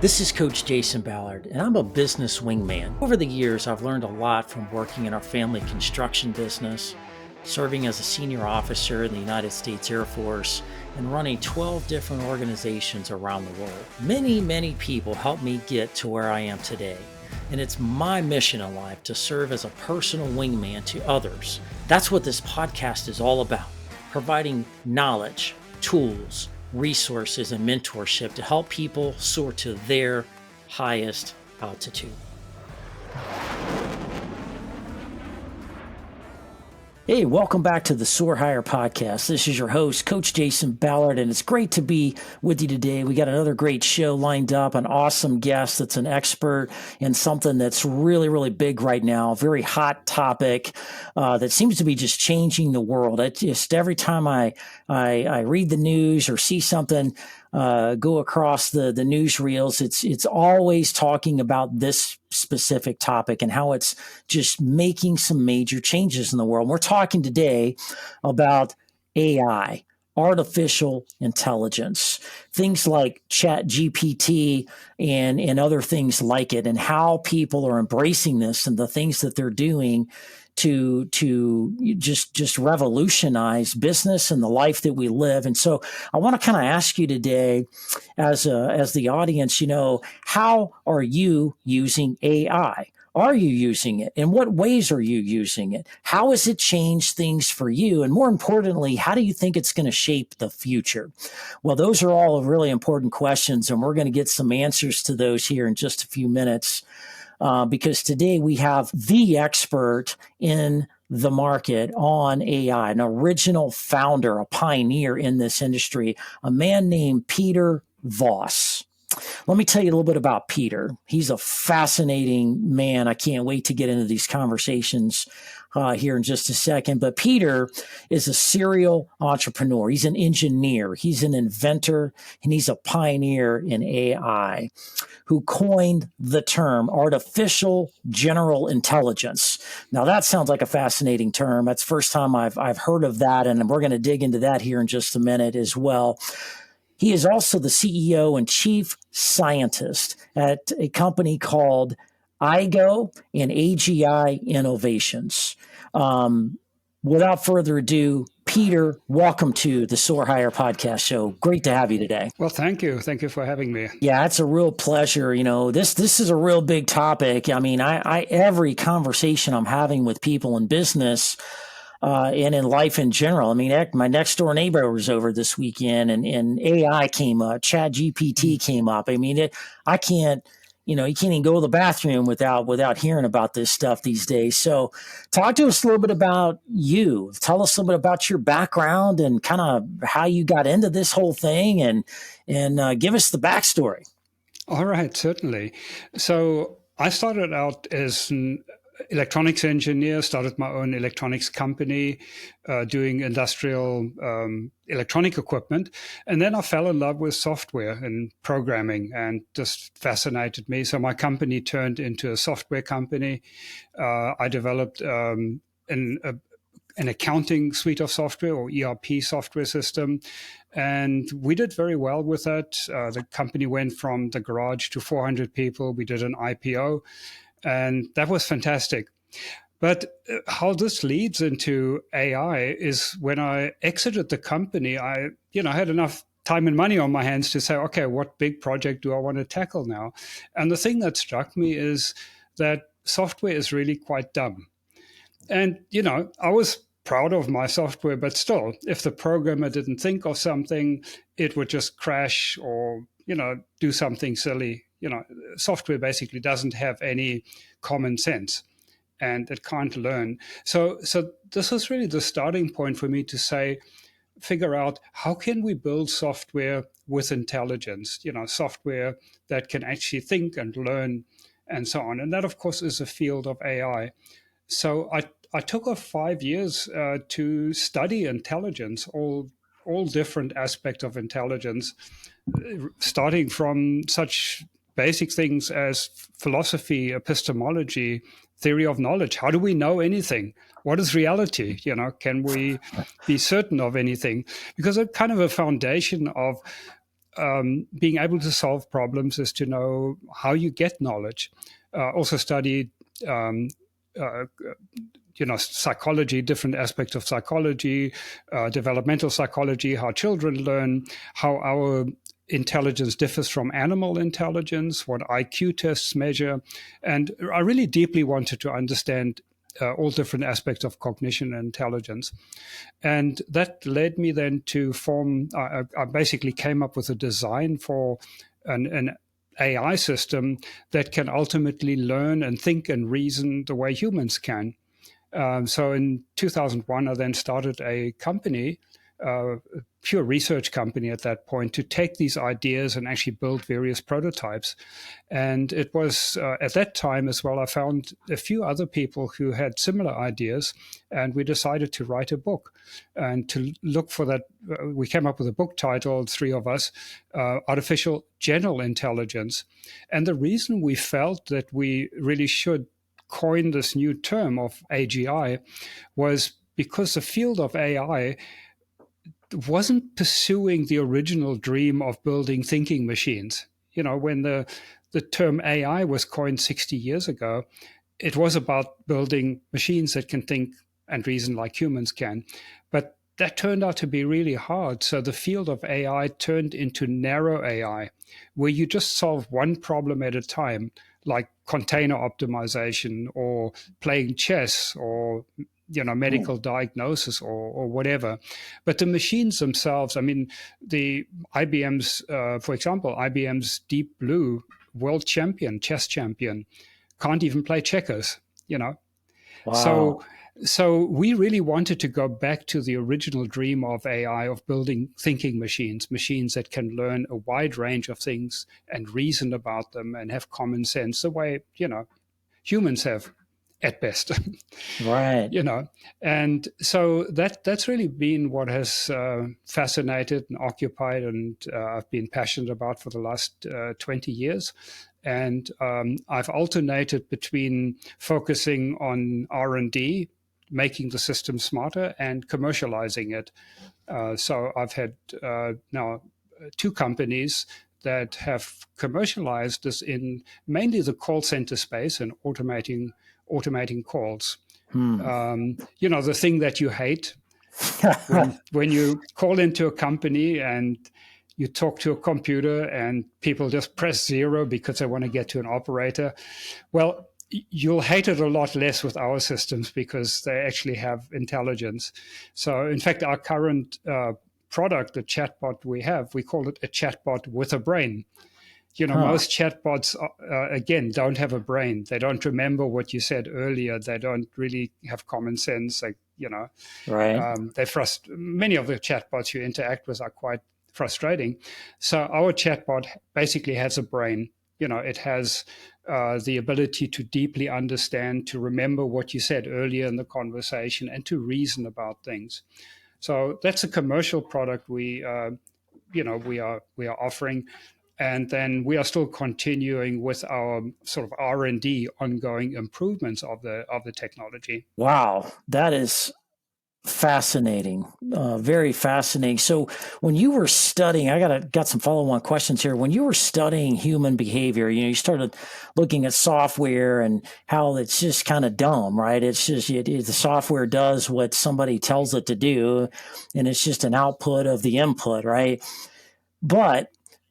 This is Coach Jason Ballard, and I'm a business wingman. Over the years, I've learned a lot from working in our family construction business, serving as a senior officer in the United States Air Force, and running 12 different organizations around the world. Many people helped me get to where I am today, and it's my mission in life to serve as a personal wingman to others. That's what this podcast is all about, providing knowledge, tools, resources, and mentorship to help people soar to their highest altitude. Hey, welcome back to the Soar Higher podcast. This is your host, Coach Jason Ballard, and it's great to be with you today. We got another great show lined up, an awesome guest that's an expert in something that's really big right now, a very hot topic that seems to be just changing the world. It just every time I read the news or see something go across the newsreels, it's always talking about this specific topic and how it's just making some major changes in the world. We're talking today about AI, artificial intelligence, things like Chat GPT and other things like it, and how people are embracing this and the things that they're doing to just revolutionize business and the life that we live. And so I want to kind of ask you today, as the audience, how are you using AI? Are you using it? In what ways are you using it? How has it changed things for you? And more importantly, how do you think it's going to shape the future? Well, those are all really important questions, and we're going to get some answers to those here in just a few minutes. Because today we have the expert in the market on AI, an original founder, a pioneer in this industry, a man named Peter Voss. Let me tell you a little bit about Peter. He's a fascinating man. I can't wait to get into these conversations here in just a second. But Peter is a serial entrepreneur. He's an engineer. He's an inventor, and he's a pioneer in AI who coined the term artificial general intelligence. Now, that sounds like a fascinating term. That's the first time I've heard of that, and we're going to dig into that here in just a minute as well. He is also the CEO and chief scientist at a company called Aigo and AGI Innovations. Without further ado, Peter, welcome to the Soar Higher podcast show. Great to have you today. Well, thank you. Thank you for having me. Yeah, it's a real pleasure. This is a real big topic. I mean, I every conversation I'm having with people in business and in life in general. I mean, my next door neighbor was over this weekend, and AI came up, Chat GPT came up. I mean, I can't. You can't even go to the bathroom without hearing about this stuff these days. So talk to us a little bit about you. Tell us a little bit about your background and kind of how you got into this whole thing, and give us the backstory. All right, certainly. So I started out as an electronics engineer, started my own electronics company, doing industrial electronic equipment. And then I fell in love with software and programming, and just fascinated me. So my company turned into a software company. I developed an accounting suite of software, or ERP software system. And we did very well with that. The company went from the garage to 400 people. We did an IPO. And that was fantastic. But how this leads into AI is when I exited the company, I had enough time and money on my hands to say, okay, what big project do I want to tackle now? And the thing that struck me is that software is really quite dumb. And, I was proud of my software, but still, if the programmer didn't think of something, it would just crash or, do something silly. Software basically doesn't have any common sense, and it can't learn. So this was really the starting point for me to figure out how can we build software with intelligence, software that can actually think and learn and so on. And that, of course, is a field of AI. So I took off 5 years to study intelligence, all different aspects of intelligence, starting from such basic things as philosophy, epistemology, theory of knowledge. How do we know anything? What is reality? Can we be certain of anything? Because it's kind of a foundation of being able to solve problems is to know how you get knowledge. Also studied um, uh, psychology, different aspects of psychology, developmental psychology, how children learn, how our intelligence differs from animal intelligence, what IQ tests measure. And I really deeply wanted to understand all different aspects of cognition and intelligence. And that led me then to form, I basically came up with a design for an AI system that can ultimately learn and think and reason the way humans can. So in 2001, I then started a company, a pure research company at that point, to take these ideas and actually build various prototypes. And it was at that time as well, I found a few other people who had similar ideas, and we decided to write a book and to look for that. We came up with a book title, three of us, Artificial General Intelligence. And the reason we felt that we really should coin this new term of AGI was because the field of AI wasn't pursuing the original dream of building thinking machines. When the term AI was coined 60 years ago, it was about building machines that can think and reason like humans can. But that turned out to be really hard. So the field of AI turned into narrow AI, where you just solve one problem at a time, like container optimization or playing chess or medical diagnosis or whatever. But the machines themselves, I mean, the IBM's, for example, IBM's Deep Blue world champion, chess champion, can't even play checkers, you know. Wow. So so we really wanted to go back to the original dream of AI, of building thinking machines, machines that can learn a wide range of things and reason about them and have common sense the way, humans have at best. Right. you know and so that's really been what has fascinated and occupied, and I've been passionate about for the last 20 years. And I've alternated between focusing on R&D, making the system smarter, and commercializing it. So I've had now two companies that have commercialized this in mainly the call center space and automating calls. Hmm. The thing that you hate when you call into a company and you talk to a computer and people just press zero because they want to get to an operator. Well, you'll hate it a lot less with our systems because they actually have intelligence. So, in fact, our current product, the chatbot we have, we call it a chatbot with a brain. Huh. Most chatbots, again, don't have a brain. They don't remember what you said earlier. They don't really have common sense. Right. Many of the chatbots you interact with are quite frustrating. So our chatbot basically has a brain. It has the ability to deeply understand, to remember what you said earlier in the conversation, and to reason about things. So that's a commercial product we are offering. And then we are still continuing with our sort of R&D, ongoing improvements of the technology. Wow. That is fascinating. Very fascinating. So when you were studying, got some follow-on questions here. When you were studying human behavior, you started looking at software and how it's just kind of dumb, right? It's just the software does what somebody tells it to do, and it's just an output of the input, right? But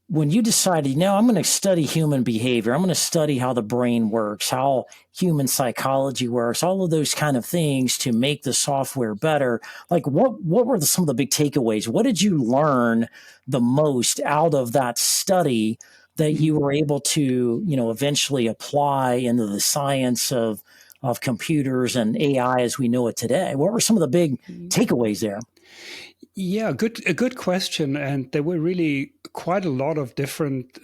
when you decided, I'm going to study human behavior, I'm going to study how the brain works, how human psychology works, all of those kind of things to make the software better. Like, what were some of the big takeaways? What did you learn the most out of that study that you were able to, eventually apply into the science of computers and AI as we know it today? What were some of the big takeaways there? Yeah, a good question, and there were really quite a lot of different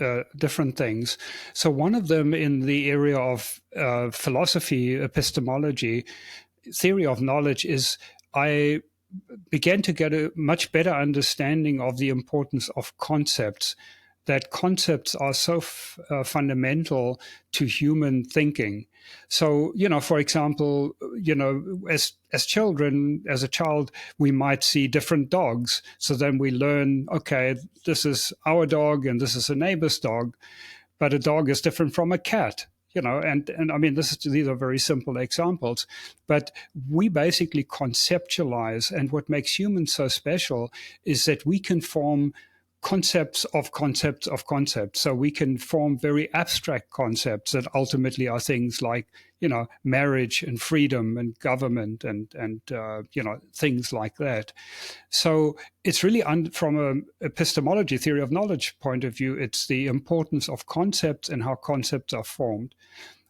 things. So one of them in the area of philosophy, epistemology, theory of knowledge is I began to get a much better understanding of the importance of concepts. that concepts are so fundamental to human thinking. So, for example, as children, as a child, we might see different dogs. So then we learn, okay, this is our dog and this is a neighbor's dog, but a dog is different from a cat. And I mean, these are very simple examples, but we basically conceptualize. And what makes humans so special is that we can form concepts of concepts of concepts. So we can form very abstract concepts that ultimately are things like, marriage and freedom and government and things like that. So it's really from an epistemology, theory of knowledge point of view, it's the importance of concepts and how concepts are formed.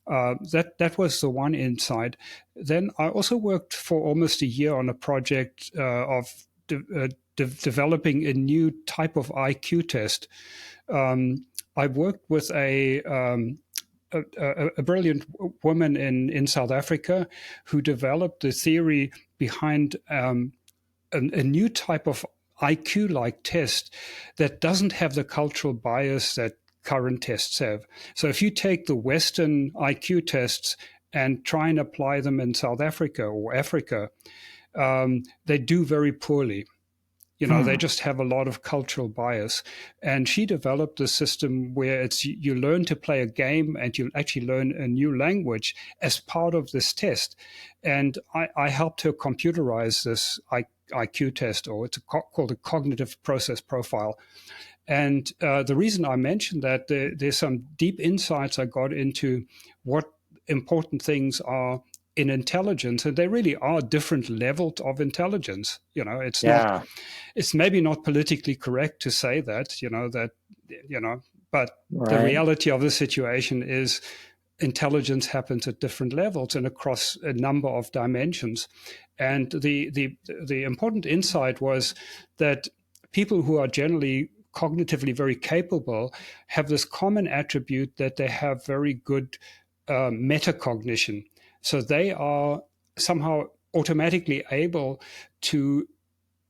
That was the one insight. Then I also worked for almost a year on a project of developing a new type of IQ test. I worked with a brilliant woman in South Africa who developed the theory behind a new type of IQ-like test that doesn't have the cultural bias that current tests have. So if you take the Western IQ tests and try and apply them in South Africa or Africa, they do very poorly. They just have a lot of cultural bias. And she developed a system where you learn to play a game and you actually learn a new language as part of this test. And I helped her computerize this IQ test, or it's called a cognitive process profile. And the reason I mentioned that, there's some deep insights I got into what important things are in intelligence, and they really are different levels of intelligence. It's maybe not politically correct to say that, but the reality of the situation is intelligence happens at different levels and across a number of dimensions. And the important insight was that people who are generally cognitively very capable have this common attribute that they have very good metacognition. So they are somehow automatically able to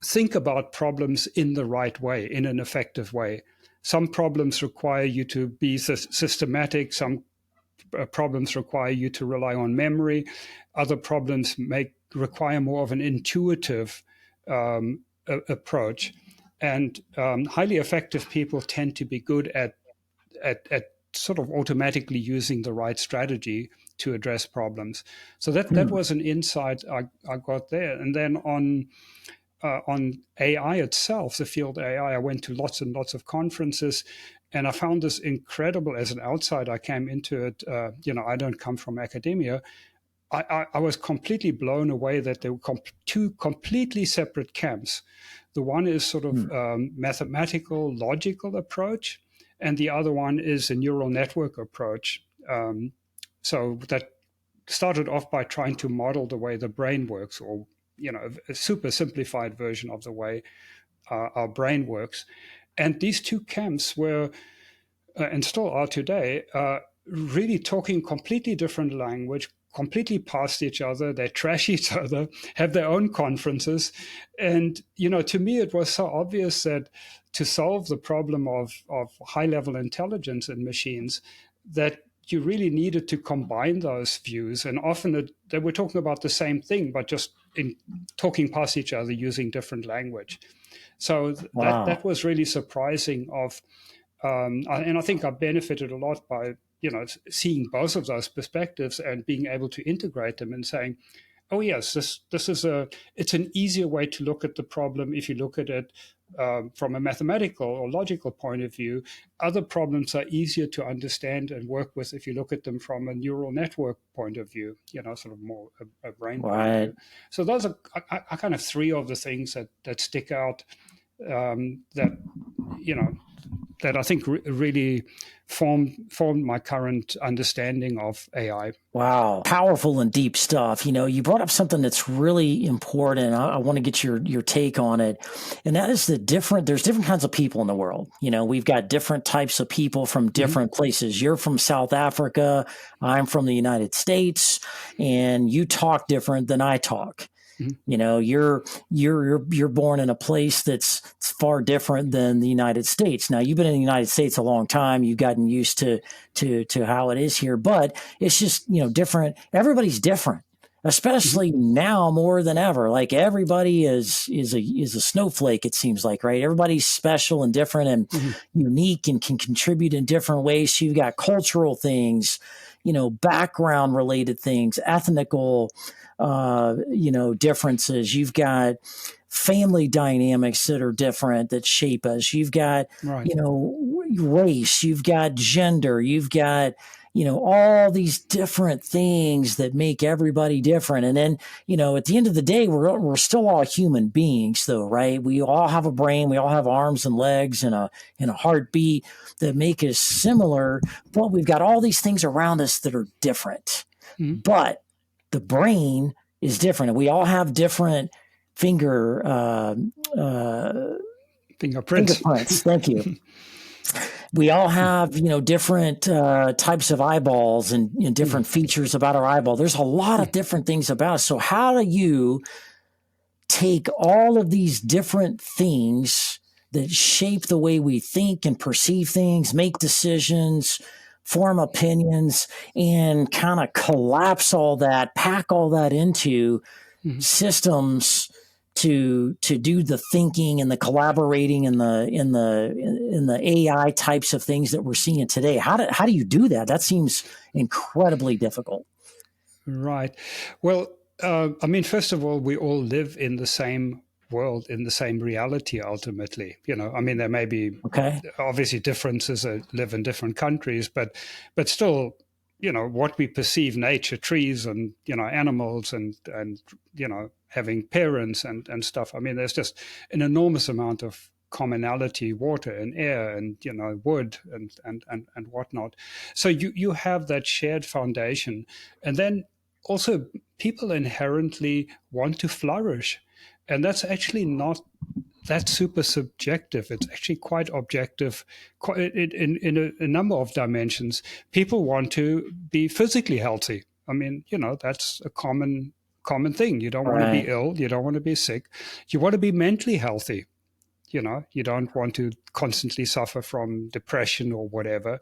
think about problems in the right way, in an effective way. Some problems require you to be systematic. Some problems require you to rely on memory. Other problems require more of an intuitive approach. And highly effective people tend to be good at sort of automatically using the right strategy to address problems. So that was an insight I got there. And then on AI itself, the field AI, I went to lots and lots of conferences, and I found this incredible. As an outsider, I came into it. I don't come from academia. I was completely blown away that there were two completely separate camps. The one is sort of mathematical, logical approach, and the other one is a neural network approach. So that started off by trying to model the way the brain works, or a super simplified version of the way our brain works. And these two camps were, and still are today, really talking completely different language, completely past each other. They trash each other, have their own conferences. And, to me, it was so obvious that to solve the problem of high-level intelligence in machines, that you really needed to combine those views. And often they were talking about the same thing, but just in talking past each other using different language. So that was really surprising. And I think I benefited a lot by seeing both of those perspectives and being able to integrate them and saying, oh yes, this is it's an easier way to look at the problem if you look at it from a mathematical or logical point of view. Other problems are easier to understand and work with if you look at them from a neural network point of view, sort of more a brain point of view. So those are kind of three of the things that stick out, that I think really formed my current understanding of AI. Wow. Powerful and deep stuff. You brought up something that's really important. I want to get your take on it. And that is there's different kinds of people in the world. We've got different types of people from different places. You're from South Africa. I'm from the United States, and you talk different than I talk. Mhm. You're born in a place that's far different than the United States. Now, you've been in the United States a long time. You've gotten used to how it is here, but it's just, different. Everybody's different, Mhm. especially now more than ever. Like everybody is a snowflake, it seems like, right? Everybody's special and different and Mhm. unique and can contribute in different ways. So you've got cultural things, background related things, ethnical, differences. You've got family dynamics that are different that shape us. You've got, Right. race, you've got gender, you've got, all these different things that make everybody different. And then, at the end of the day, we're still all human beings though, right? We all have a brain, we all have arms and legs and a heartbeat that make us similar, but we've got all these things around us that are different. Mhm. But the brain is different. We all have different finger Fingerprints. fingerprints. Thank you. We all have, different types of eyeballs and Mhm. different features about our eyeball. There's a lot of different things about us. So how do you take all of these different things that shape the way we think and perceive things, make decisions, form opinions, and kind of collapse all that, pack all that into Mhm. systems to do the thinking and the collaborating and the AI types of things that we're seeing today? How do you do that? That seems incredibly difficult. Right. Well, I mean, first of all, we all live in the same world, in the same reality, ultimately. I mean, there may be Okay. obviously differences that live in different countries, but still, what we perceive nature, trees and, animals and, having parents and stuff. I mean, there's just an enormous amount of commonality, water and air and, wood and whatnot. So you have that shared foundation. And then also people inherently want to flourish. And that's actually not that super subjective. It's actually quite objective in a number of dimensions. People want to be physically healthy. I mean, that's a common thing. You don't want to be Right. ill. You don't want to be sick. You want to be mentally healthy. You don't want to constantly suffer from depression or whatever.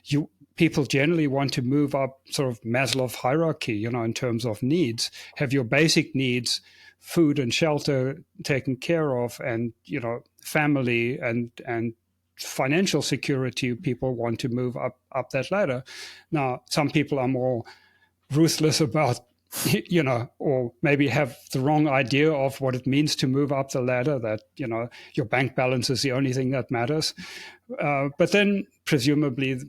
You People generally want to move up sort of Maslow's hierarchy, in terms of needs, have your basic needs, food and shelter taken care of, and family and financial security. People want to move up that ladder. Now, some people are more ruthless about or maybe have the wrong idea of what it means to move up the ladder, that your bank balance is the only thing that matters. But then presumably,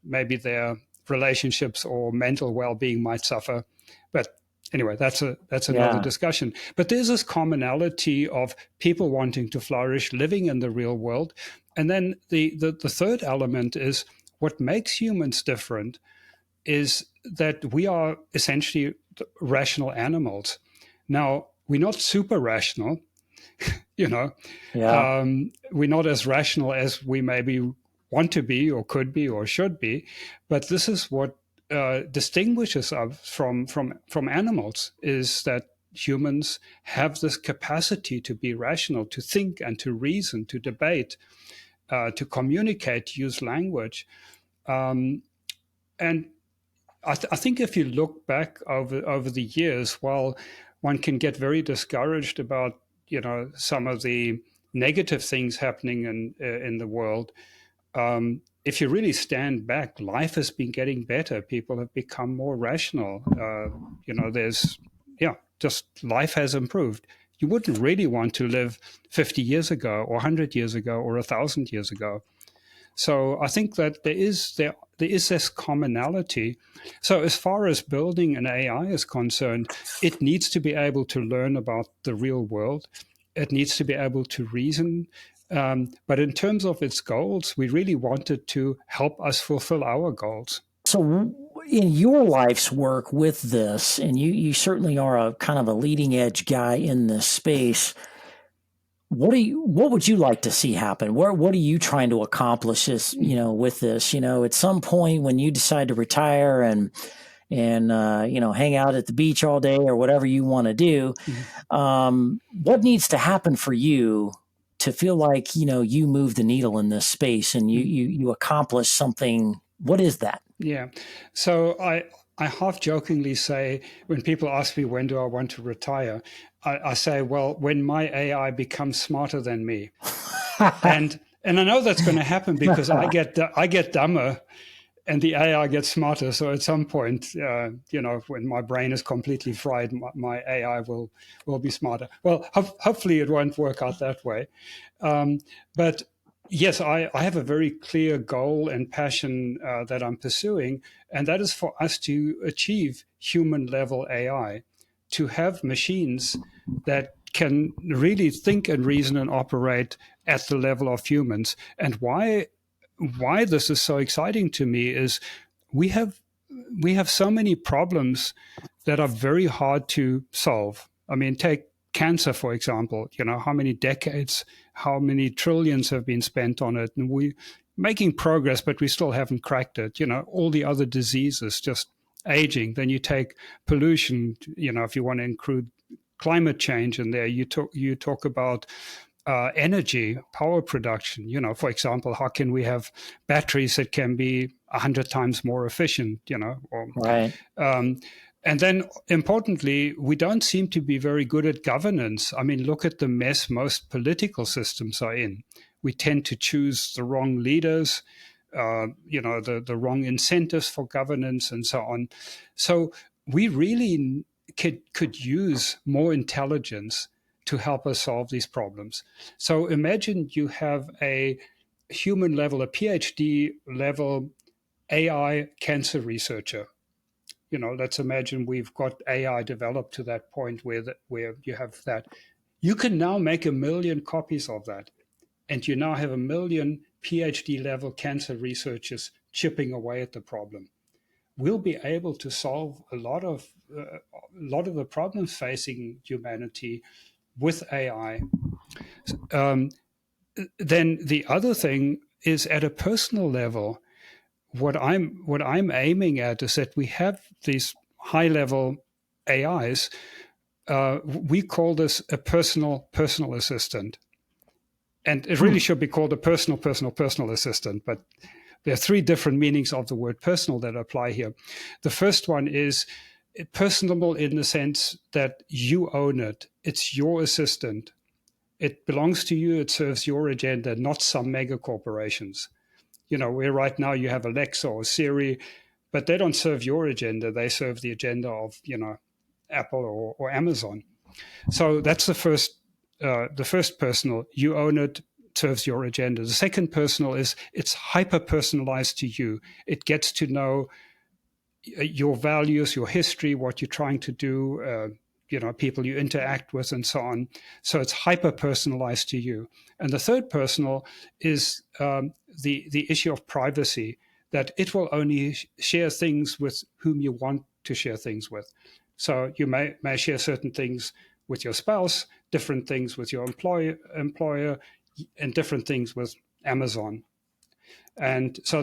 maybe their relationships or mental well-being might suffer. But anyway, that's another Yeah. discussion. But there's this commonality of people wanting to flourish, living in the real world. And then the third element is what makes humans different is that we are essentially rational animals. Now, we're not super rational, you know, Yeah. we're not as rational as we maybe want to be or could be or should be, but this is what distinguishes us from animals, is that humans have this capacity to be rational, to think and to reason, to debate, to communicate, use language. And I think if you look back over the years, while one can get very discouraged about some of the negative things happening in the world, if you really stand back, life has been getting better. People have become more rational. There's just life has improved. You wouldn't really want to live 50 years ago or 100 years ago or 1,000 years ago. So I think that there is this commonality. So as far as building an AI is concerned, it needs to be able to learn about the real world. It needs to be able to reason. But in terms of its goals, we really wanted to help us fulfill our goals. So in your life's work with this, and you certainly are a kind of a leading edge guy in this space, what would you like to see happen? What are you trying to accomplish with this? At some point when you decide to retire and hang out at the beach all day or whatever you want to do. What needs to happen for you to feel like you move the needle in this space and you accomplish something? What is that? Yeah. So I half jokingly say, when people ask me when do I want to retire, I say, well, when my AI becomes smarter than me. and I know that's going to happen because I get dumber and the AI gets smarter. So at some point, when my brain is completely fried, my AI will be smarter. Well, hopefully it won't work out that way. But yes, I have a very clear goal and passion that I'm pursuing, and that is for us to achieve human level AI, to have machines that can really think and reason and operate at the level of humans. And why this is so exciting to me is we have so many problems that are very hard to solve. I mean, take cancer, for example. How many decades, how many trillions have been spent on it, and we making progress, but we still haven't cracked it. All the other diseases, just aging. Then you take pollution. If you want to include climate change in there, you talk about energy, power production. For example, how can we have batteries that can be 100 times more efficient? Right. And then importantly, we don't seem to be very good at governance. I mean, look at the mess most political systems are in. We tend to choose the wrong leaders, the wrong incentives for governance and so on. So we really could use more intelligence to help us solve these problems. So imagine you have a human level, a PhD level AI cancer researcher. Let's imagine we've got AI developed to that point where you have that. You can now make 1 million copies of that, and you now have 1 million PhD level cancer researchers chipping away at the problem. We'll be able to solve a lot of the problems facing humanity with AI. Then the other thing is, at a personal level, what I'm aiming at is that we have these high level AIs. We call this a personal assistant, and it really should be called a personal assistant. But there are 3 different meanings of the word personal that apply here. The first one is personable in the sense that you own it. It's your assistant. It belongs to you. It serves your agenda, not some mega corporations. Where right now you have Alexa or Siri, but they don't serve your agenda. They serve the agenda of, Apple or Amazon. So that's the first personal. You own it, serves your agenda. The second personal is it's hyper personalized to you. It gets to know your values, your history, what you're trying to do, people you interact with, and so on. So it's hyper personalized to you. And the third personal is the issue of privacy, that it will only share things with whom you want to share things with. So you may share certain things with your spouse, different things with your employer, and different things with Amazon. And so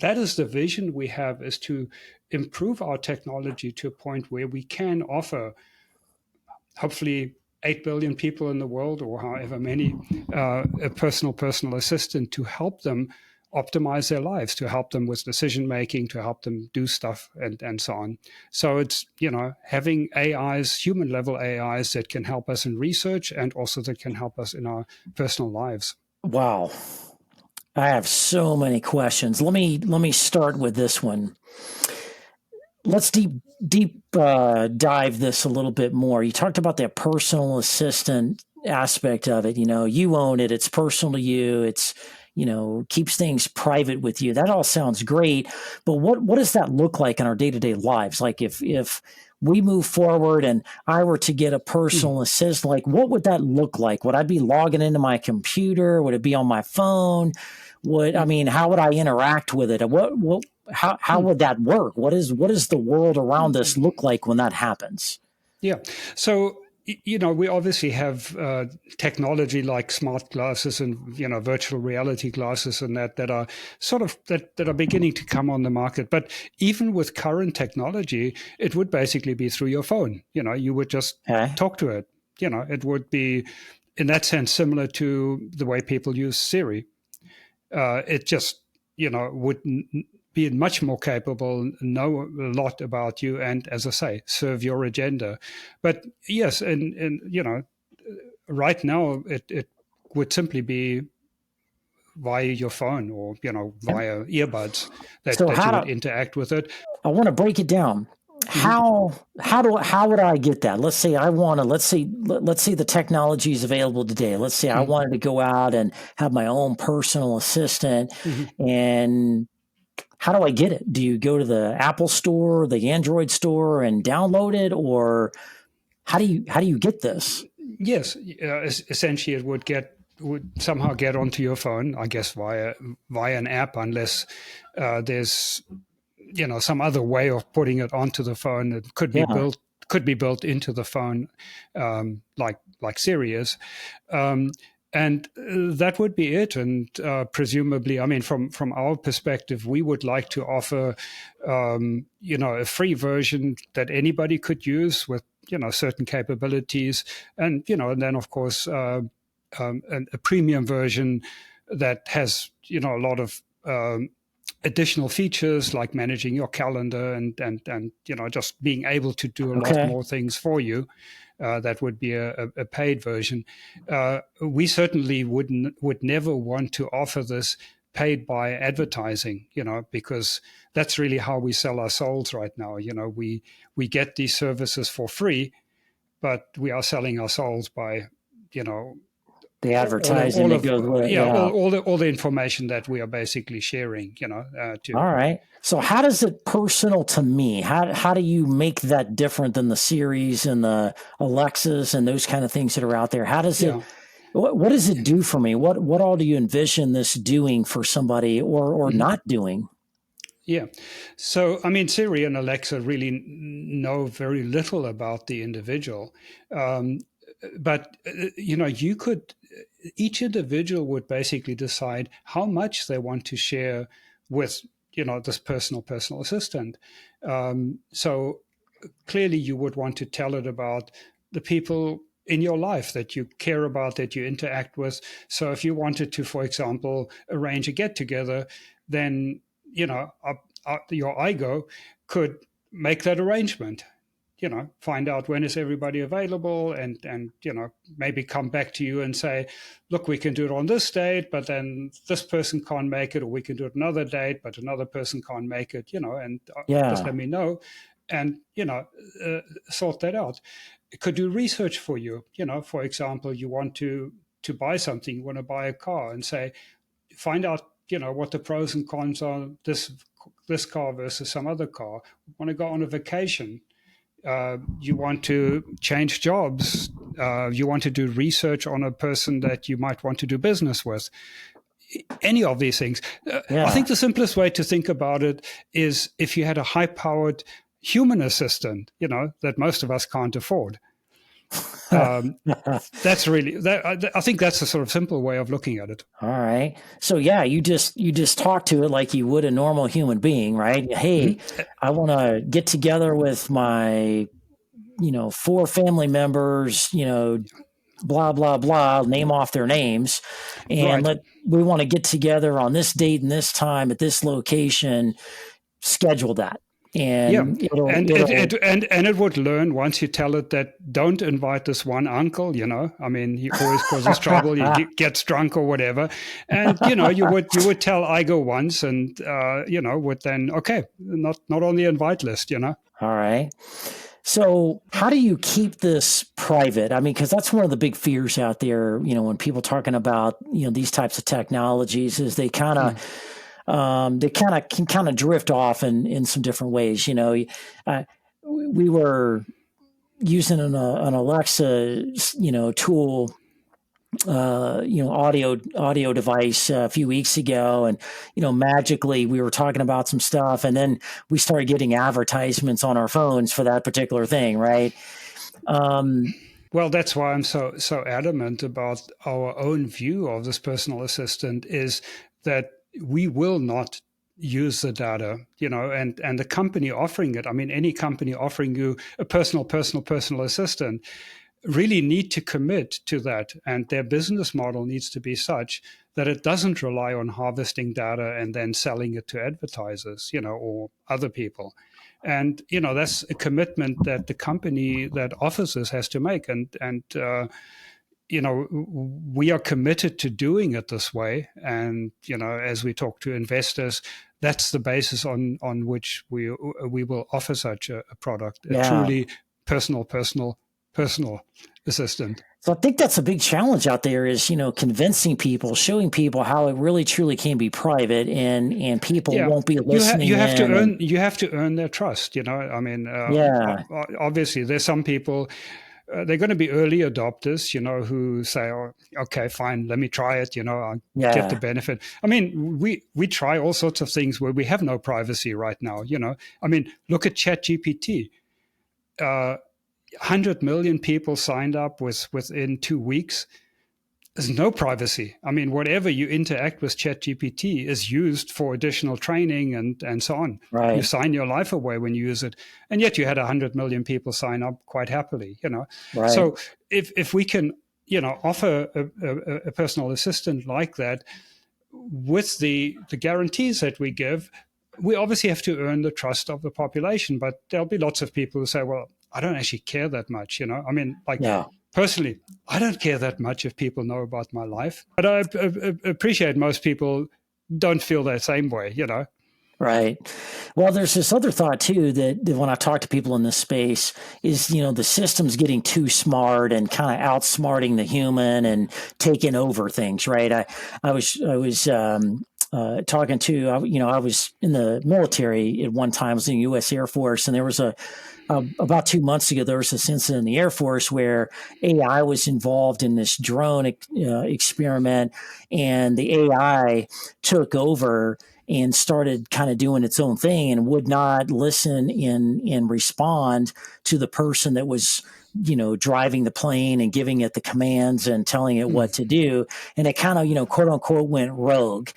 that is the vision we have, is to improve our technology to a point where we can offer, hopefully, 8 billion people in the world, or however many, a personal assistant to help them optimize their lives, to help them with decision making, to help them do stuff, and so on. So it's, having AIs, human level AIs, that can help us in research and also that can help us in our personal lives. Wow. I have so many questions. Let me start with this one. Let's deep dive this a little bit more. You talked about that personal assistant aspect of it. You own it. It's personal to you. It's, keeps things private with you. That all sounds great. But what does that look like in our day-to-day lives? Like if we move forward and I were to get a personal assistant, like what would that look like? Would I be logging into my computer? Would it be on my phone? How would I interact with it? How would that work? What does the world around us look like when that happens? Yeah. So, we obviously have technology like smart glasses and virtual reality glasses and that are sort of that are beginning to come on the market. But even with current technology, it would basically be through your phone. You would just Okay. talk to it. It would be in that sense similar to the way people use Siri. It just would be much more capable, know a lot about you, and as I say, serve your agenda. But yes, and right now it would simply be via your phone or Yeah. via earbuds that So that you how would do interact with it. I want to break it down? Hmm. How would I get that? Let's say I want to. Let's say the technology is available today. Let's say I Hmm. wanted to go out and have my own personal assistant, Hmm. and how do I get it? Do you go to the Apple store, the Android store, and download it, or how do you get this? Yes, essentially it would somehow get onto your phone, I guess via an app, unless there's some other way of putting it onto the phone. It Yeah. could be built into the phone, like Siri is. Um, and that would be it. And presumably, I mean, from our perspective, we would like to offer, a free version that anybody could use with certain capabilities, and then of course a premium version that has a lot of additional features like managing your calendar and just being able to do a lot Okay. more things for you. That would be a paid version. We certainly would never want to offer this paid by advertising, because that's really how we sell our souls right now. We get these services for free, but we are selling our souls by you know The advertising all that of goes with it. yeah Yeah. all the information that we are basically sharing to. All right. So how does it personal to me? How do you make that different than the series and the Alexas and those kind of things that are out there? How does it Yeah. what does it do for me? What all do you envision this doing for somebody or Mhm. not doing? Yeah. So, I mean, Siri and Alexa really know very little about the individual. Um, but, you could, each individual would basically decide how much they want to share with, this personal assistant. So clearly you would want to tell it about the people in your life that you care about, that you interact with. So if you wanted to, for example, arrange a get together, then your Aigo could make that arrangement. Find out when is everybody available, and maybe come back to you and say, look, we can do it on this date, but then this person can't make it, or we can do it another date, but another person can't make it. And just Yeah. let me know, and sort that out. It could do research for you. For example, you want to buy something, you want to buy a car, and say, find out what the pros and cons are, this car versus some other car. Want to go on a vacation, you want to change jobs, you want to do research on a person that you might want to do business with, any of these things. I Yeah. think the simplest way to think about it is if you had a high powered human assistant, that most of us can't afford. Um, that's really, I think that's a sort of simple way of looking at it. All right. So yeah, you just talk to it like you would a normal human being, right? Hey, Mm-hmm. I want to get together with my, four family members, blah blah blah, name off their names, and Right. we want to get together on this date and this time at this location. Schedule that, Yeah, and and it'll and it would learn once you tell it that don't invite this one uncle. I mean, he always causes trouble. He gets drunk or whatever, and you would tell Igo once, and would then okay, not on the invite list. all right. So, how do you keep this private? I mean, because that's one of the big fears out there. When people talking about these types of technologies, is Mm. they kind of can kind of drift off in some different ways. We were using an Alexa, tool, audio device a few weeks ago, and magically we were talking about some stuff, and then we started getting advertisements on our phones for that particular thing, right? Well, that's why I'm so adamant about our own view of this personal assistant is that we will not use the data, and the company offering it. I mean, any company offering you a personal assistant really need to commit to that, and their business model needs to be such that it doesn't rely on harvesting data and then selling it to advertisers, or other people. And that's a commitment that the company that offers this has to make, and we are committed to doing it this way. And as we talk to investors, that's the basis on which we will offer such a product, a Yeah. truly personal assistant. So I think that's a big challenge out there is, convincing people, showing people how it really truly can be private and people Yeah, won't be you listening have to in. earn their trust. I mean, Yeah. obviously, there's some people. They're going to be early adopters, who say, "Oh, okay, fine, let me try it." I'll get the Yeah. benefit. I mean, we try all sorts of things where we have no privacy right now. I mean, look at ChatGPT. 100 million people signed up within 2 weeks. There's no privacy. I mean, whatever you interact with ChatGPT is used for additional training and so on. You Right. sign your life away when you use it, and yet you had 100 million people sign up quite happily. Right. So if we can offer a personal assistant like that with the guarantees that we give, we obviously have to earn the trust of the population. But there'll be lots of people who say, well, I don't actually care that much. I mean, like, Yeah. personally, I don't care that much if people know about my life. But I appreciate most people don't feel that same way. Right. Well, there's this other thought too that when I talk to people in this space is, the system's getting too smart and kind of outsmarting the human and taking over things. Right. I was talking to, I was in the military at one time. I was in the U.S. Air Force, and there was about 2 months ago, there was this incident in the Air Force where AI was involved in this drone experiment, and the AI took over and started kind of doing its own thing and would not listen and respond to the person that was driving the plane and giving it the commands and telling it what to do. And it kind of, quote unquote, went rogue.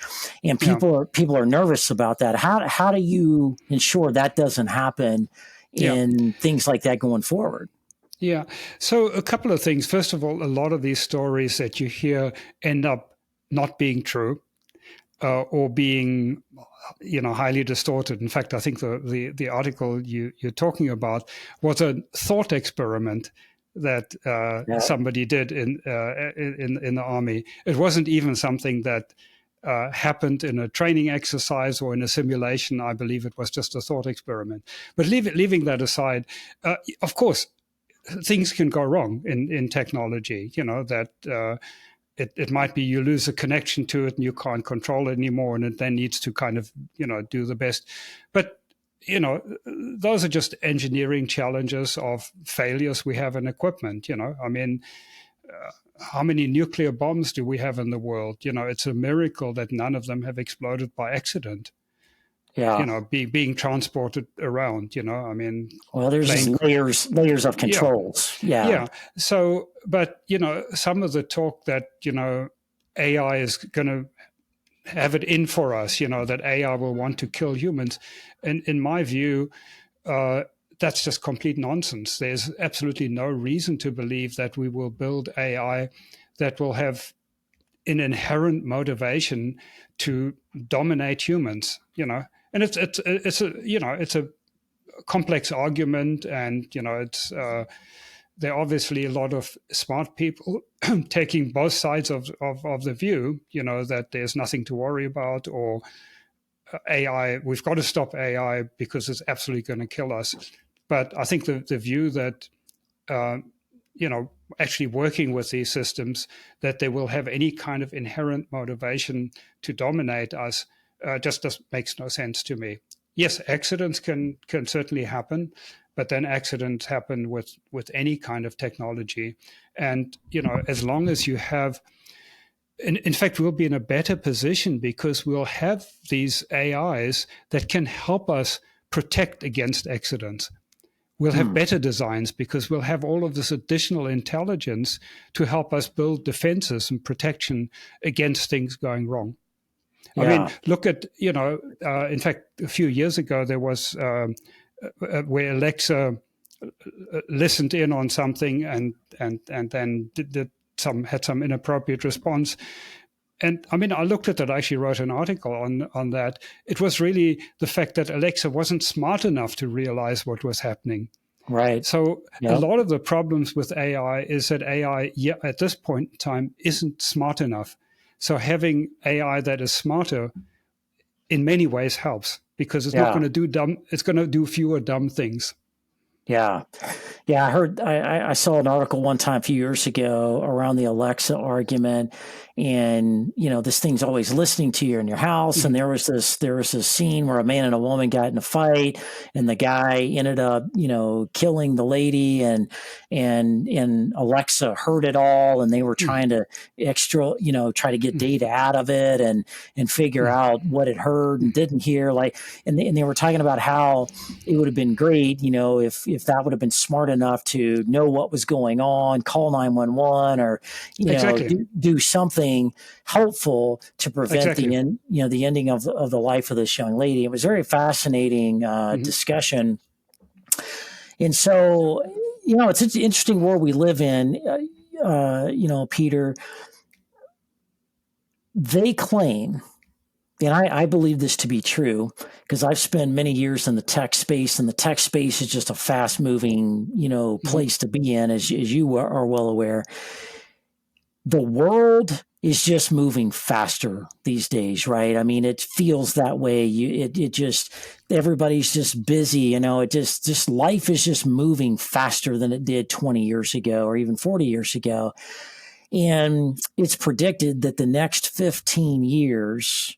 And Yeah. people are nervous about that. How do you ensure that doesn't happen Yeah. in things like that going forward? Yeah. So a couple of things. First of all, a lot of these stories that you hear end up not being true. Or being, highly distorted. In fact, I think the article you're talking about was a thought experiment that somebody did in the army. It wasn't even something that happened in a training exercise or in a simulation. I believe it was just a thought experiment. But leaving that aside, of course, things can go wrong in technology. That. It might be you lose a connection to it and you can't control it anymore, and it then needs to kind of do the best. But those are just engineering challenges of failures we have in equipment. I mean, how many nuclear bombs do we have in the world? It's a miracle that none of them have exploded by accident. Yeah. Being transported around. I mean, Well, there's just playing. layers of Yeah, controls. Yeah. yeah. So, but some of the talk that AI is going to have it in for us, that AI will want to kill humans. And in my view, that's just complete nonsense. There's absolutely no reason to believe that we will build AI that will have an inherent motivation to dominate humans. And it's a complex argument, and it's. There are obviously a lot of smart people taking both sides of the view, that there's nothing to worry about, or AI, we've got to stop AI because it's absolutely going to kill us. But I think the view that, uh, actually working with these systems, that they will have any kind of inherent motivation to dominate us, just makes no sense to me. Yes, accidents can certainly happen, but then accidents happen with any kind of technology. And as long as you have, in fact, we'll be in a better position because we'll have these AIs that can help us protect against accidents. We'll have Hmm. better designs because we'll have all of this additional intelligence to help us build defenses and protection against things going wrong. I mean, Yeah. look at, in fact, a few years ago, there was where Alexa listened in on something and then had some inappropriate response. And I mean, I looked at it. I actually wrote an article on that. It was really the fact that Alexa wasn't smart enough to realize what was happening. Right. So a Yep. lot of the problems with AI is that AI, at this point in time, isn't smart enough. So having AI that is smarter in many ways helps because it's not Yeah. going to do dumb. It's going to do fewer dumb things. Yeah. Yeah. I saw an article one time a few years ago around the Alexa argument. And, this thing's always listening to you in your house. And Mhm. there was this scene where a man and a woman got in a fight and the guy ended up, killing the lady and Alexa heard it all. And they were Mhm. trying to try to get Mhm. data out of it and figure Mhm. out what it heard and didn't hear. And they were talking about how it would have been great, if that would have been smart enough to know what was going on, call 911 or, Exactly. do something helpful to prevent Exactly. the ending of the life of this young lady. It was a very fascinating Mhm. discussion. And so, it's an interesting world we live in, Peter, they claim, and I believe this to be true because I've spent many years in the tech space, and the tech space is just a fast moving, Mhm. place to be in, as you are well aware. The world is just moving faster these days, right? I mean, it feels that way. It just, everybody's just busy, just life is just moving faster than it did 20 years ago or even 40 years ago. And it's predicted that the next 15 years,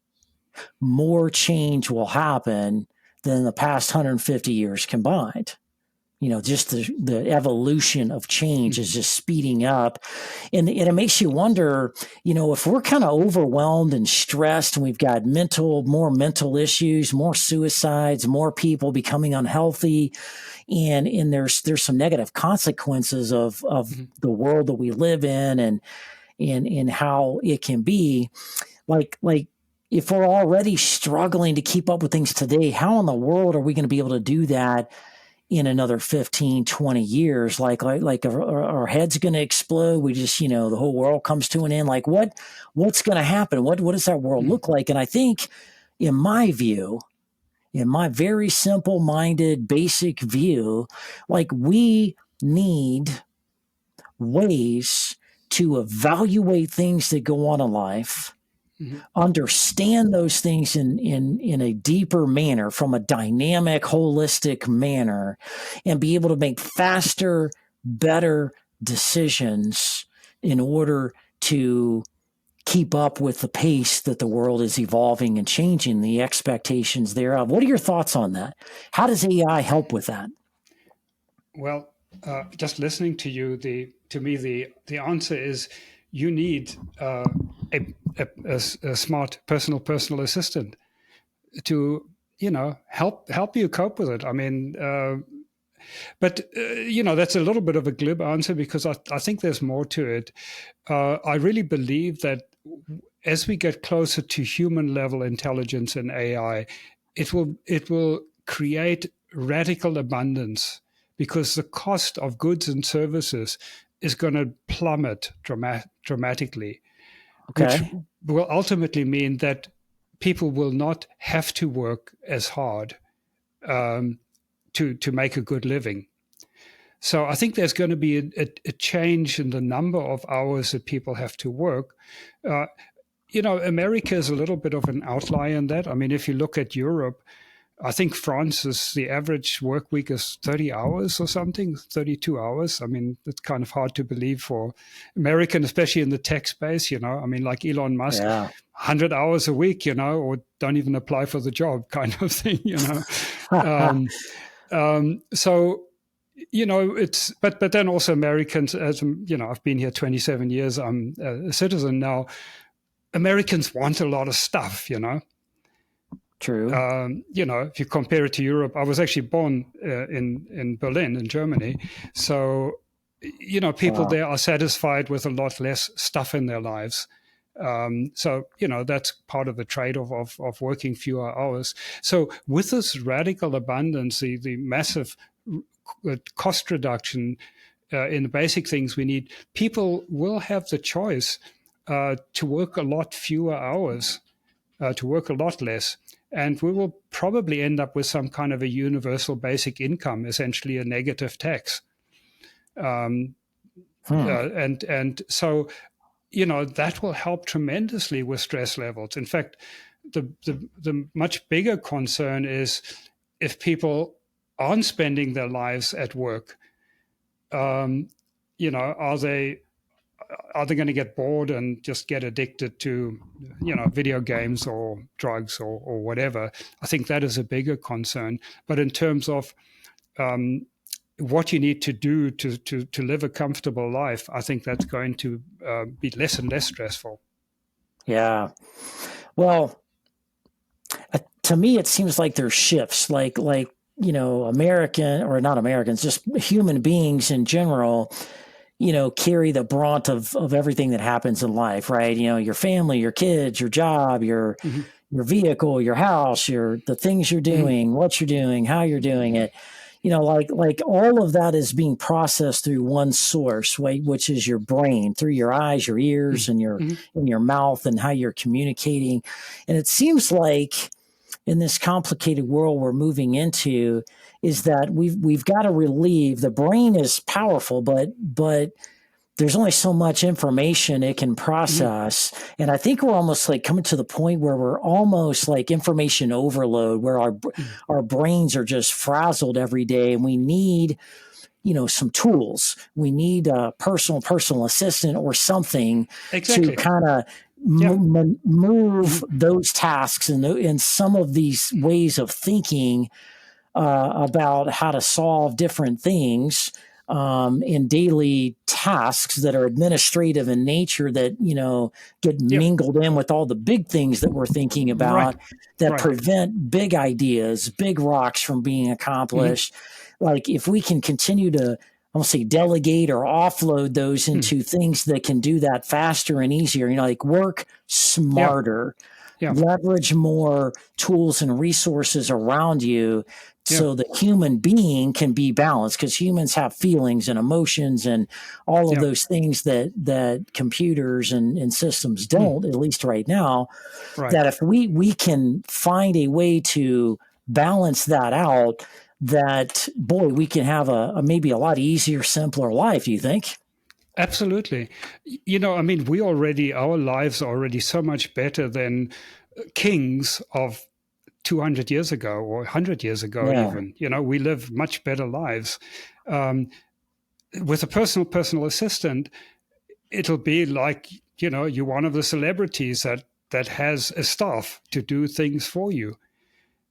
more change will happen than the past 150 years combined. Just the evolution of change Mhm. is just speeding up. And it makes you wonder, if we're kind of overwhelmed and stressed and we've got more mental issues, more suicides, more people becoming unhealthy, and there's some negative consequences of Mhm. the world that we live in and how it can be like if we're already struggling to keep up with things today, how in the world are we going to be able to do that in another 15, 20 years? Like our heads going to explode? We just, the whole world comes to an end. Like what's going to happen? What does that world Mhm. look like? And I think in my view, in my very simple minded, basic view, like we need ways to evaluate things that go on in life, Mhm. understand those things in a deeper manner, from a dynamic, holistic manner, and be able to make faster, better decisions in order to keep up with the pace that the world is evolving and changing, the expectations thereof. What are your thoughts on that? How does AI help with that? Well, just listening to you, to me the answer is you need a, a smart personal assistant to help you cope with it. I mean, but that's a little bit of a glib answer because I think there's more to it. I really believe that as we get closer to human level intelligence and AI, it will create radical abundance because the cost of goods and services is going to plummet dramatically, which Okay. will ultimately mean that people will not have to work as hard um, to make a good living. So I think there's going to be a change in the number of hours that people have to work. Uh, America is a little bit of an outlier in that. I mean, if you look at Europe, I think France is the average work week is 30 hours or something, 32 hours. I mean, it's kind of hard to believe for American, especially in the tech space, I mean, like Elon Musk, Yeah. 100 hours a week, or don't even apply for the job kind of thing. Um, so but then also Americans, as I've been here 27 years, I'm a citizen now. Americans want a lot of stuff. True. If you compare it to Europe, I was actually born in Berlin, in Germany. So, people Wow. there are satisfied with a lot less stuff in their lives. That's part of the trade-off of working fewer hours. So with this radical abundance, the massive cost reduction in the basic things we need, people will have the choice to work a lot fewer hours, to work a lot less. And we will probably end up with some kind of a universal basic income, essentially a negative tax. Um, Hmm. and so, that will help tremendously with stress levels. In fact, the much bigger concern is if people aren't spending their lives at work, um, are they going to get bored and just get addicted to video games or drugs or whatever? I think that is a bigger concern. But in terms of what you need to do to live a comfortable life, I think that's going to be less and less stressful. Yeah. Well, to me, it seems like there's shifts, like American or not Americans, just human beings in general, carry the brunt of everything that happens in life, right? Your family, your kids, your job, Mm-hmm. your vehicle, your house, the things you're Mm-hmm. doing, what you're doing, how you're doing it. Like all of that is being processed through one source, right, which is your brain, through your eyes, your ears, and Mm-hmm. your mouth, and how you're communicating. And it seems like in this complicated world we're moving into is that we've got to relieve the brain is powerful, but there's only so much information it can Mm-hmm. process. And I think we're almost like coming to the point where we're almost like information overload, where our brains are just frazzled every day, and we need some tools. We need a personal assistant or something to Exactly. kind of Yeah. move Mm-hmm. those tasks and some of these ways of thinking about how to solve different things in daily tasks that are administrative in nature, that get Yeah. mingled in with all the big things that we're thinking Right. about, that Right. prevent big ideas, big rocks from being Mm-hmm. accomplished. Like if we can continue to, I won't say delegate or offload those Mm-hmm. into things that can do that faster and easier, like work Yeah. smarter, Yeah. leverage more tools and resources around you, Yeah. so the human being can be balanced, because humans have feelings and emotions and all of Yeah. those things that computers and systems Mm. don't, at least right now. Right. That if we can find a way to balance that out, that boy, we can have a maybe a lot easier, simpler life. You think? Absolutely. I mean, our lives are already so much better than kings of 200 years ago or 100 years ago, Yeah, even. We live much better lives. Um, with a personal assistant, it'll be like, you're one of the celebrities that has a staff to do things for you.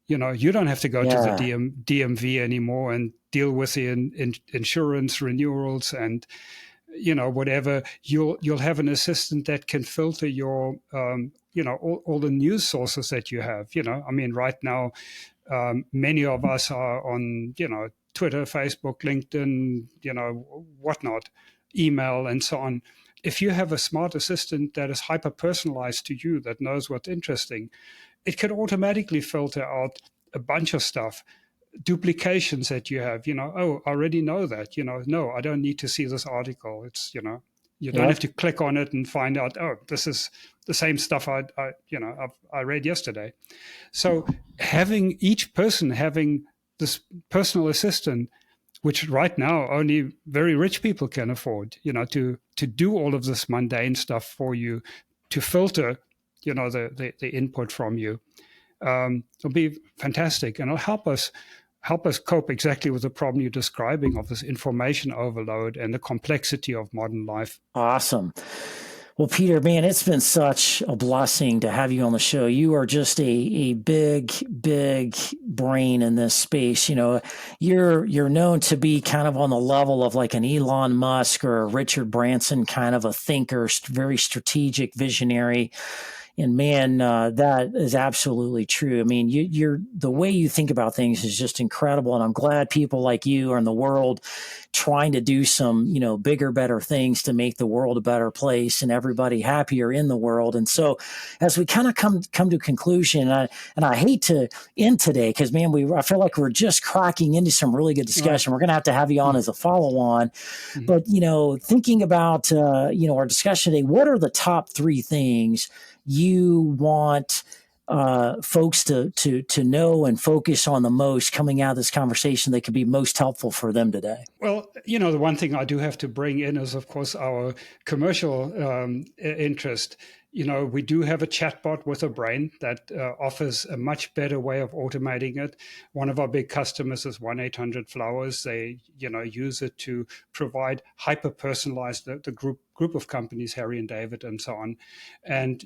You don't have to go to the yeah, DMV anymore and deal with the insurance renewals and whatever. You'll have an assistant that can filter your all the news sources that you have. I mean, right now, many of us are on Twitter, Facebook, LinkedIn, whatnot, email, and so on. If you have a smart assistant that is hyper personalized to you, that knows what's interesting, it can automatically filter out a bunch of stuff, duplications that you have. Oh, I already know that. No, I don't need to see this article. It's you don't have yep, to click on it and find out, oh, this is the same stuff I read yesterday. So having each person having this personal assistant, which right now only very rich people can afford, to do all of this mundane stuff for you, to filter, the input from you, it'll be fantastic, and it'll help us cope exactly with the problem you're describing of this information overload and the complexity of modern life. awesome. Well, Peter, man, it's been such a blessing to have you on the show. You are just a big brain in this space. You're known to be kind of on the level of like an Elon Musk or a Richard Branson kind of a thinker, very strategic, visionary. And man, that is absolutely true. I mean, you're the way you think about things is just incredible. And I'm glad people like you are in the world trying to do some, bigger, better things to make the world a better place and everybody happier in the world. And so as we kind of come to a conclusion, and I hate to end today because, man, I feel like we're just cracking into some really good discussion. Right. We're going to have you on as a follow-on. Mm-hmm. But, thinking about, our discussion today, what are the top 3 things you want folks to know and focus on the most coming out of this conversation that could be most helpful for them today? Well, the one thing I do have to bring in is, of course, our commercial interest. We do have a chatbot with a brain that offers a much better way of automating it. One of our big customers is 1-800-Flowers. They, use it to provide hyper-personalized the group of companies, Harry and David and so on. And,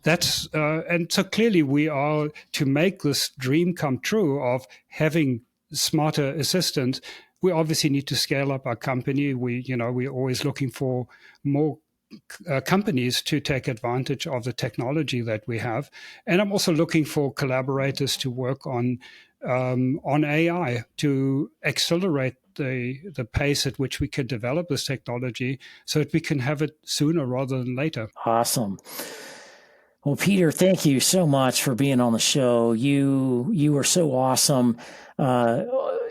that's, and so clearly we are, to make this dream come true of having smarter assistants, we obviously need to scale up our company. We're always looking for more companies to take advantage of the technology that we have. And I'm also looking for collaborators to work on AI to accelerate the pace at which we can develop this technology so that we can have it sooner rather than later. Awesome. Well, Peter, thank you so much for being on the show. You are so awesome.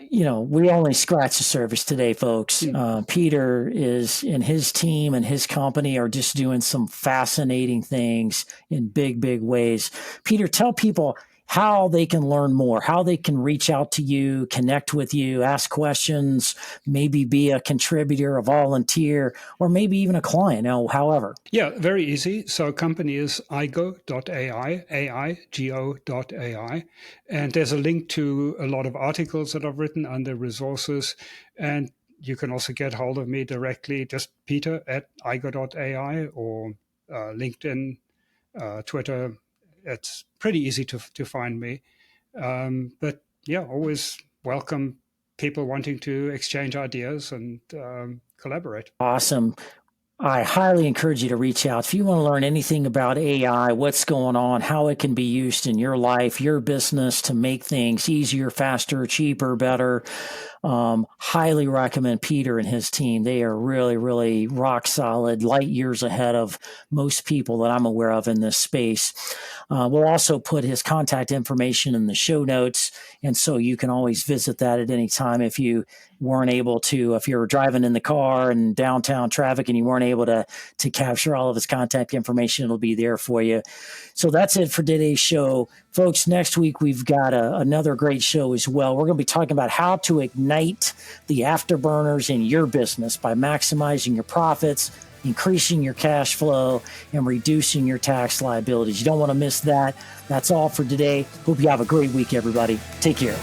We only scratched the surface today, folks. Peter and his team and his company are just doing some fascinating things in big, big ways. Peter, tell people how they can learn more, how they can reach out to you, connect with you, ask questions, maybe be a contributor, a volunteer, or maybe even a client, however. Yeah, very easy. So company is aigo.ai, AIGO.ai. And there's a link to a lot of articles that I've written under resources. And you can also get hold of me directly, just peter@aigo.ai or LinkedIn, Twitter. It's pretty easy to find me. But yeah, always welcome people wanting to exchange ideas and collaborate. Awesome. I highly encourage you to reach out. If you want to learn anything about AI, what's going on, how it can be used in your life, your business to make things easier, faster, cheaper, better, highly recommend Peter and his team. They are really, really rock solid, light years ahead of most people that I'm aware of in this space. We'll also put his contact information in the show notes. And so you can always visit that at any time if you weren't able to, if you're driving in the car and downtown traffic and you weren't able to capture all of his contact information, it'll be there for you. So that's it for today's show. Folks, next week we've got another great show as well. We're going to be talking about how to ignite the afterburners in your business by maximizing your profits, increasing your cash flow, and reducing your tax liabilities. You don't want to miss that. That's all for today. Hope you have a great week, everybody. Take care.